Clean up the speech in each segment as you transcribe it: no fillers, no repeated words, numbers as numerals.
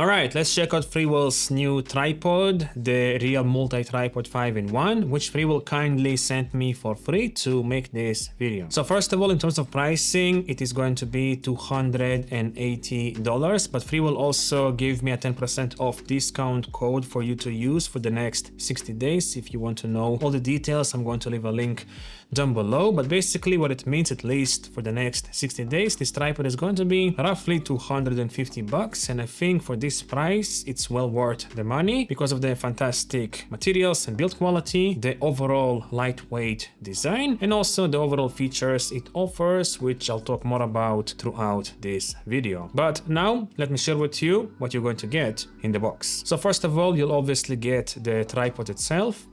All right, let's check out Freewell's new tripod, the Real Multi-Tripod 5-in-1, which Freewell kindly sent me for free to make this video. So first of all, in terms of pricing, it is going to be $280, but Freewell also gave me a 10% off discount code for you to use for the next 60 days. If you want to know all the details, I'm going to leave a link down below, but basically what it means, at least for the next 60 days, this tripod is going to be roughly $250, and I think for this price it's well worth the money because of the fantastic materials and build quality, the overall lightweight design, and also the overall features it offers, which I'll talk more about throughout this video. But now let me share with you what you're going to get in the box. So first of all, you'll obviously get the tripod itself,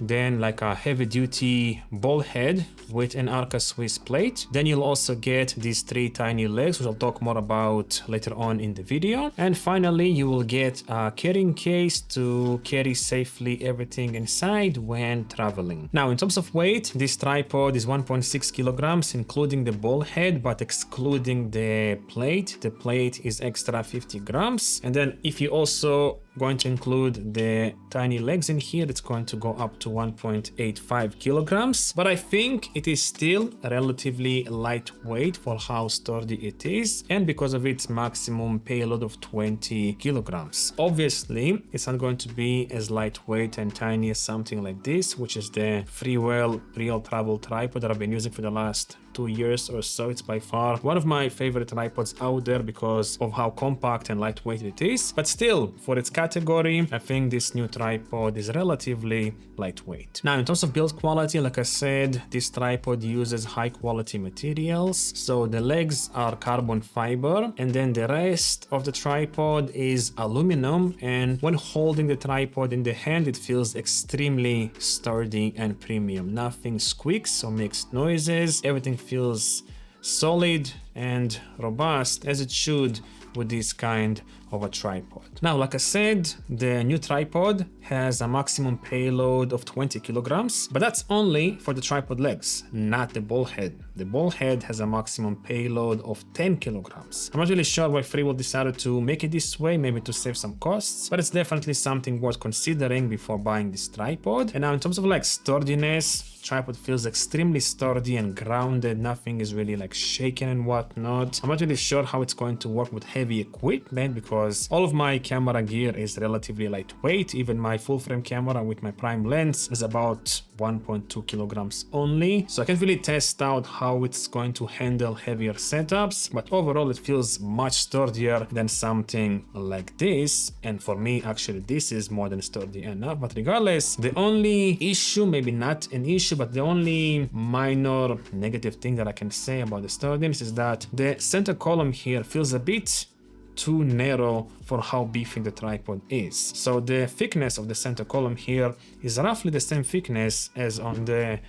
then like a heavy-duty ball head with an Arca Swiss plate. Then you'll also get these 3 tiny legs, which I'll talk more about later on in the video. And finally, you will get a carrying case to carry safely everything inside when traveling. Now, in terms of weight, this tripod is 1.6 kilograms, including the ball head, but excluding the plate. The plate is extra 50 grams. And then if you also going to include the tiny legs in here, it's going to go up to 1.85 kilograms, but I think it is still relatively lightweight for how sturdy it is, and because of its maximum payload of 20 kilograms. Obviously, it's not going to be as lightweight and tiny as something like this, which is the Freewell Real Travel Tripod that I've been using for the last 2 years or so. It's by far one of my favorite tripods out there because of how compact and lightweight it is. But still, for its category, I think this new tripod is relatively lightweight. Now, in terms of build quality, like I said, this tripod uses high quality materials. So the legs are carbon fiber, and then the rest of the tripod is aluminum. And when holding the tripod in the hand, it feels extremely sturdy and premium. Nothing squeaks or makes noises. Everything feels solid and robust, as it should with this kind of a tripod. Now, like I said, the new tripod has a maximum payload of 20 kilograms, but that's only for the tripod legs, not the ball head. The ball head has a maximum payload of 10 kilograms. I'm not really sure why Freewell decided to make it this way, maybe to save some costs, but it's definitely something worth considering before buying this tripod. And now in terms of like sturdiness, tripod feels extremely sturdy and grounded. Nothing is really like shaking and whatnot. I'm not really sure how it's going to work with heavy equipment because all of my camera gear is relatively lightweight. Even my full frame camera with my prime lens is about 1.2 kilograms only. So I can't really test out how it's going to handle heavier setups, but overall it feels much sturdier than something like this. And for me, actually, this is more than sturdy enough. But regardless, the only issue, maybe not an issue, but the only minor negative thing that I can say about the sturdiness is that the center column here feels a bit too narrow for how beefy the tripod is. So the thickness of the center column here is roughly the same thickness as on the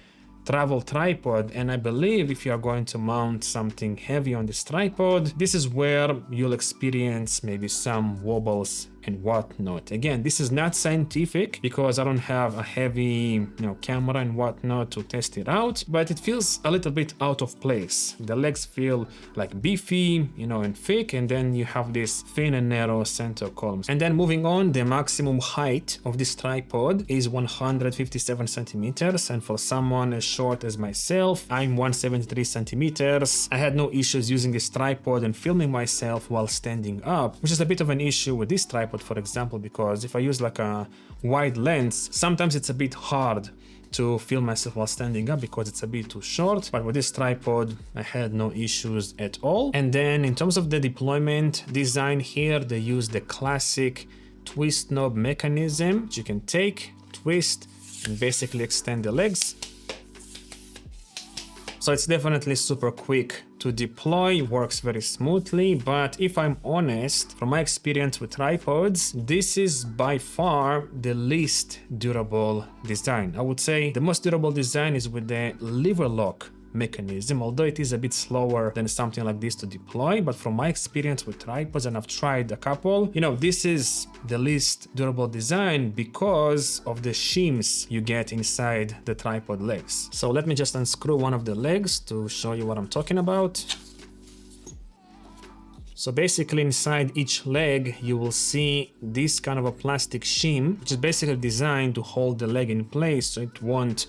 travel tripod, and I believe if you are going to mount something heavy on this tripod, this is where you'll experience maybe some wobbles and whatnot. Again, this is not scientific because I don't have a heavy camera and whatnot to test it out, but it feels a little bit out of place. The legs feel like beefy, and thick, and then you have this thin and narrow center columns. And then moving on, the maximum height of this tripod is 157 centimeters, and for someone as short as myself, I'm 173 centimeters. I had no issues using this tripod and filming myself while standing up, which is a bit of an issue with this tripod, for example, because if I use like a wide lens, sometimes it's a bit hard to film myself while standing up because it's a bit too short. But with this tripod, I had no issues at all. And then in terms of the deployment design here, they use the classic twist knob mechanism, which you can take, twist, and basically extend the legs. So it's definitely super quick to deploy, works very smoothly, but if I'm honest, from my experience with tripods, this is by far the least durable design. I would say the most durable design is with the lever lock mechanism, although it is a bit slower than something like this to deploy. But from my experience with tripods, and I've tried a couple, this is the least durable design because of the shims you get inside the tripod legs. So let me just unscrew one of the legs to show you what I'm talking about. So basically inside each leg, you will see this kind of a plastic shim, which is basically designed to hold the leg in place so it won't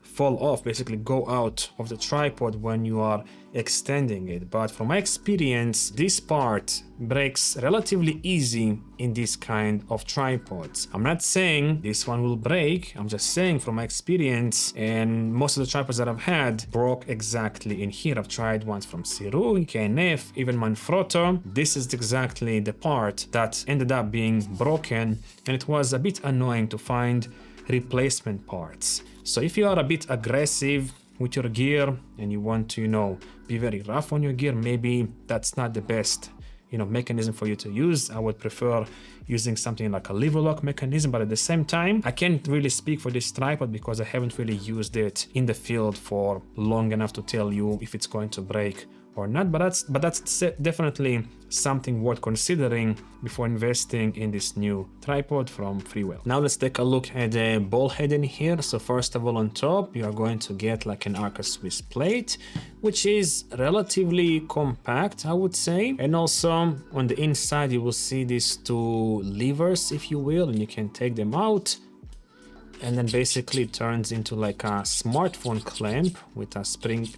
fall off, basically go out of the tripod when you are extending it. But from my experience, this part breaks relatively easy in this kind of tripods. I'm not saying this one will break, I'm just saying from my experience, and most of the tripods that I've had broke exactly in here. I've tried ones from Siru, KNF, even Manfrotto. This is exactly the part that ended up being broken, and it was a bit annoying to find replacement parts. So if you are a bit aggressive with your gear and you want to, be very rough on your gear, maybe that's not the best, mechanism for you to use. I would prefer using something like a lever lock mechanism, but at the same time, I can't really speak for this tripod because I haven't really used it in the field for long enough to tell you if it's going to break or not, but that's definitely something worth considering before investing in this new tripod from Freewell. Now let's take a look at the ball head in here. So first of all, on top you are going to get like an Arca Swiss plate, which is relatively compact, I would say, and also on the inside you will see these two levers, if you will, and you can take them out, and then basically it turns into like a smartphone clamp with a spring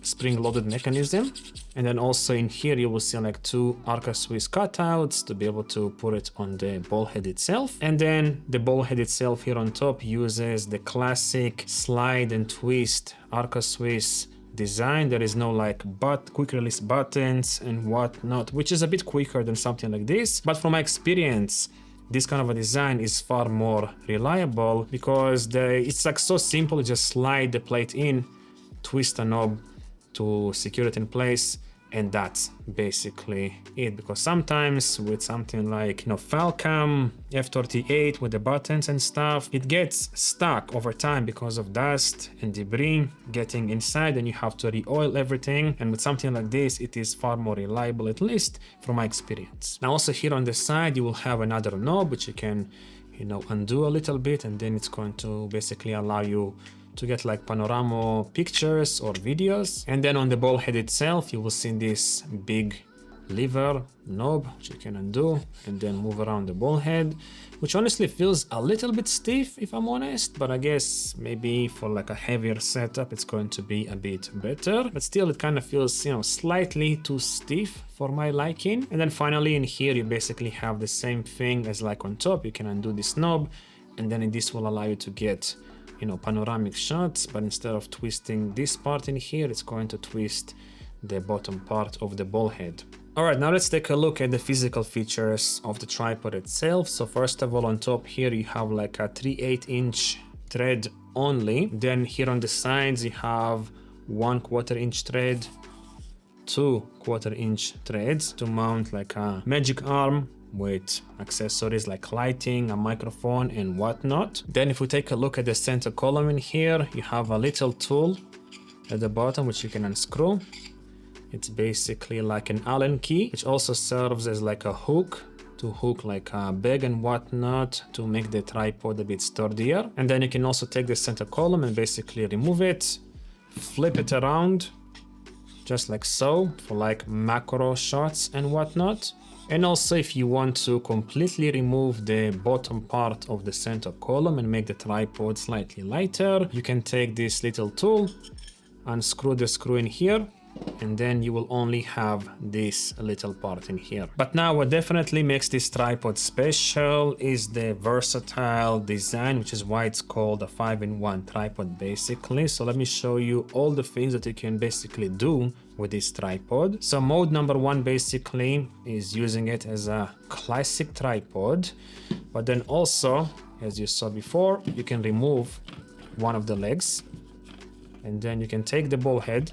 loaded mechanism. And then also in here you will see like two Arca Swiss cutouts to be able to put it on the ball head itself. And then the ball head itself here on top uses the classic slide and twist Arca Swiss design. There is no like quick release buttons and whatnot, which is a bit quicker than something like this. But from my experience, this kind of a design is far more reliable because it's like so simple. You just slide the plate in, twist a knob to secure it in place, and that's basically it. Because sometimes with something like Falcam F38 with the buttons and stuff, it gets stuck over time because of dust and debris getting inside, and you have to re-oil everything. And with something like this, it is far more reliable, at least from my experience. Now also here on the side you will have another knob which you can undo a little bit, and then it's going to basically allow you to get like panorama pictures or videos. And then on the ball head itself you will see this big lever knob which you can undo and then move around the ball head, which honestly feels a little bit stiff if I'm honest, but I guess maybe for like a heavier setup it's going to be a bit better, but still it kind of feels slightly too stiff for my liking. And then finally in here you basically have the same thing as like on top. You can undo this knob, and then this will allow you to get panoramic shots, but instead of twisting this part in here, it's going to twist the bottom part of the ball head. Alright, now let's take a look at the physical features of the tripod itself. So first of all, on top here you have like a 3/8" thread only. Then here on the sides you have 1/4" thread, 2/4" threads to mount like a magic arm with accessories like lighting, a microphone and whatnot. Then if we take a look at the center column in here, you have a little tool at the bottom which you can unscrew. It's basically like an Allen key, which also serves as like a hook to hook like a bag and whatnot to make the tripod a bit sturdier. And then you can also take the center column and basically remove it, flip it around just like so for like macro shots and whatnot. And also if you want to completely remove the bottom part of the center column and make the tripod slightly lighter, you can take this little tool, unscrew the screw in here, and then you will only have this little part in here. But now what definitely makes this tripod special is the versatile design, which is why it's called a 5-in-1 tripod basically. So let me show you all the things that you can basically do with this tripod. So mode number 1 basically is using it as a classic tripod, but then also, as you saw before, you can remove one of the legs, and then you can take the ball head,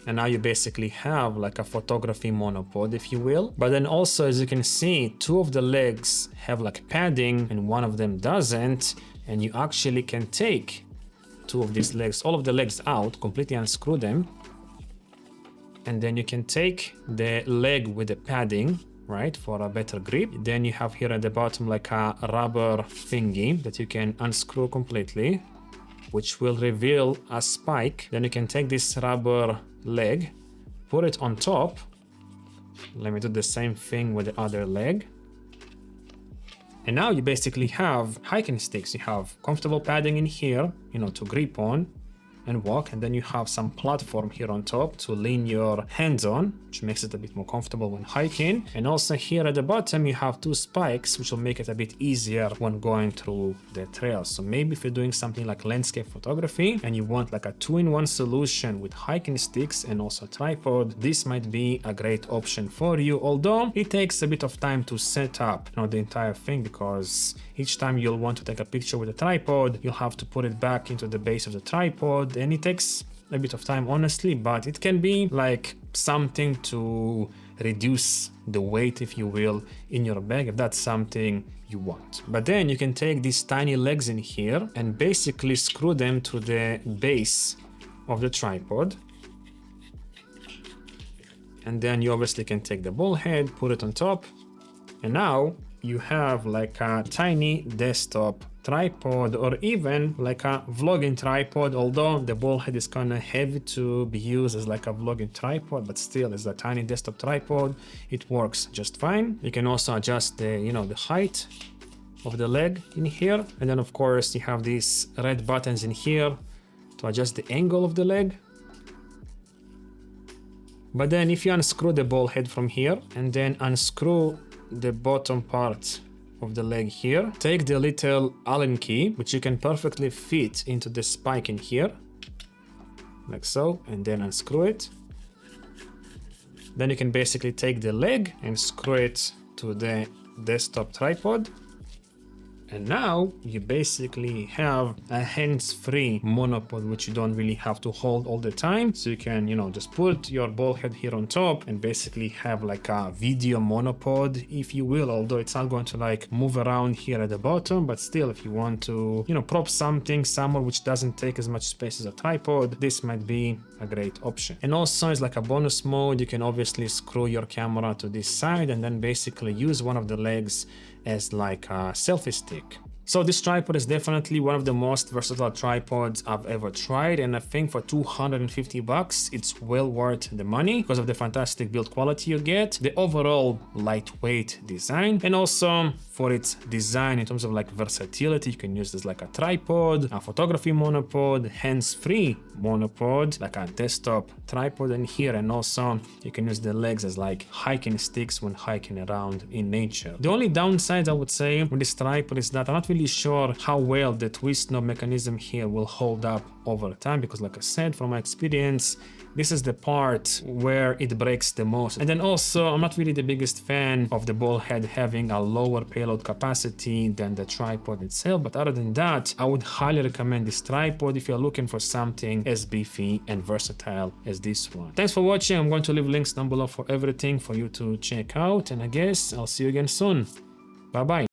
and now you basically have like a photography monopod, if you will. But then also, as you can see, 2 of the legs have like padding and one of them doesn't, and you actually can take 2 of these legs, all of the legs out, completely unscrew them, and then you can take the leg with the padding, right, for a better grip. Then you have here at the bottom like a rubber thingy that you can unscrew completely, which will reveal a spike. Then you can take this rubber leg, put it on top, Let me do the same thing with the other leg. And now you basically have hiking sticks. You have comfortable padding in here, you know, to grip on and walk, and then you have some platform here on top to lean your hands on, which makes it a bit more comfortable when hiking. And also here at the bottom you have two spikes, which will make it a bit easier when going through the trail. So maybe if you're doing something like landscape photography and you want like a two-in-one solution with hiking sticks and also a tripod, this might be a great option for you, although it takes a bit of time to set up, you know, the entire thing, because each time you'll want to take a picture with a tripod, you'll have to put it back into the base of the tripod, and it takes a bit of time, honestly, but it can be like something to reduce the weight, if you will, in your bag, if that's something you want. But then you can take these tiny legs in here and basically screw them to the base of the tripod. And then you obviously can take the ball head, put it on top, and now you have like a tiny desktop tripod, or even like a vlogging tripod, although the ball head is kind of heavy to be used as like a vlogging tripod, but still as a tiny desktop tripod, it works just fine. You can also adjust the, you know, the height of the leg in here, and then of course you have these red buttons in here to adjust the angle of the leg. But then if you unscrew the ball head from here and then unscrew the bottom part of the leg here, take the little Allen key, which you can perfectly fit into the spike in here, like so, and then unscrew it. Then you can basically take the leg and screw it to the desktop tripod. And now you basically have a hands-free monopod, which you don't really have to hold all the time. So you can, you know, just put your ball head here on top and basically have like a video monopod, if you will, although it's not going to like move around here at the bottom, but still, if you want to, you know, prop something somewhere which doesn't take as much space as a tripod, this might be a great option. And also, as like a bonus mode, you can obviously screw your camera to this side and then basically use one of the legs as like a selfie stick. So this tripod is definitely one of the most versatile tripods I've ever tried, and I think for 250 bucks it's well worth the money because of the fantastic build quality you get, the overall lightweight design, and also for its design in terms of like versatility. You can use this like a tripod, a photography monopod, hands-free monopod, like a desktop tripod in here, and also you can use the legs as like hiking sticks when hiking around in nature. The only downside I would say with this tripod is that I'm not really sure how well the twist knob mechanism here will hold up over time, because like I said, from my experience, this is the part where it breaks the most. And then also, I'm not really the biggest fan of the ball head having a lower payload capacity than the tripod itself, but other than that, I would highly recommend this tripod if you're looking for something as beefy and versatile as this one. Thanks for watching. I'm going to leave links down below for everything for you to check out, and I guess I'll see you again soon. Bye bye.